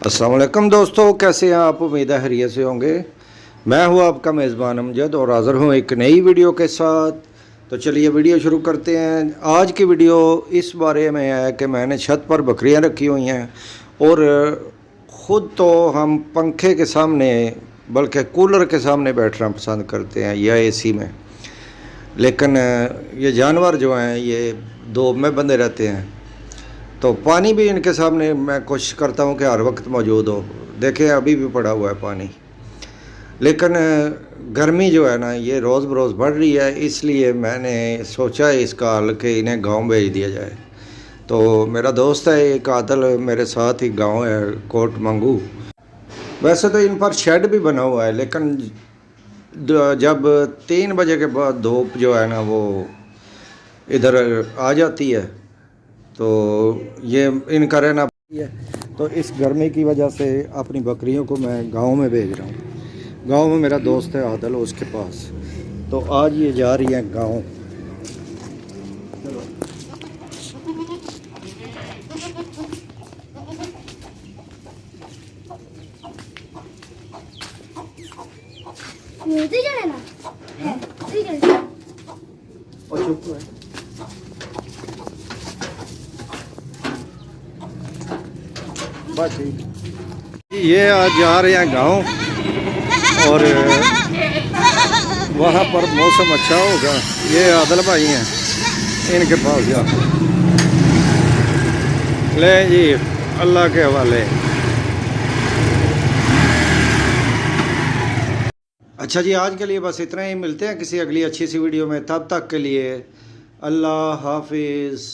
अस्सलाम वालेकुम दोस्तों, कैसे हैं आप? उम्मीद है खैरियत से होंगे। मैं हूं आपका मेज़बान अमजद और हाज़िर हूं एक नई वीडियो के साथ। तो चलिए वीडियो शुरू करते हैं। आज की वीडियो इस बारे में है कि मैंने छत पर बकरियां रखी हुई हैं और ख़ुद तो हम पंखे के सामने बल्कि कूलर के सामने बैठना पसंद करते हैं या एसी में, लेकिन ये जानवर जो हैं ये धूप में बंधे रहते हैं। तो पानी भी इनके सामने मैं कोशिश करता हूँ कि हर वक्त मौजूद हो। देखें अभी भी पड़ा हुआ है पानी, लेकिन गर्मी जो है ना ये रोज़ बरोज़ बढ़ रही है, इसलिए मैंने सोचा है इसका हल कि इन्हें गांव भेज दिया जाए। तो मेरा दोस्त है एक आदल, मेरे साथ ही गांव है कोट मंगू। वैसे तो इन पर शेड भी बना हुआ है, लेकिन जब 3 बजे के बाद धूप जो है ना वो इधर आ जाती है तो ये इनका रहना है। तो इस गर्मी की वजह से अपनी बकरियों को मैं गांव में भेज रहा हूँ। गांव में मेरा दोस्त है आदल, उसके पास। तो आज ये जा रही हैं गांव। बस ये आज जा रहे हैं गांव और वहाँ पर मौसम अच्छा होगा। ये आदल भाई हैं, इनके पास जा ले जी, अल्लाह के हवाले। अच्छा जी, आज के लिए बस इतना ही। मिलते हैं किसी अगली अच्छी सी वीडियो में, तब तक के लिए अल्लाह हाफिज़।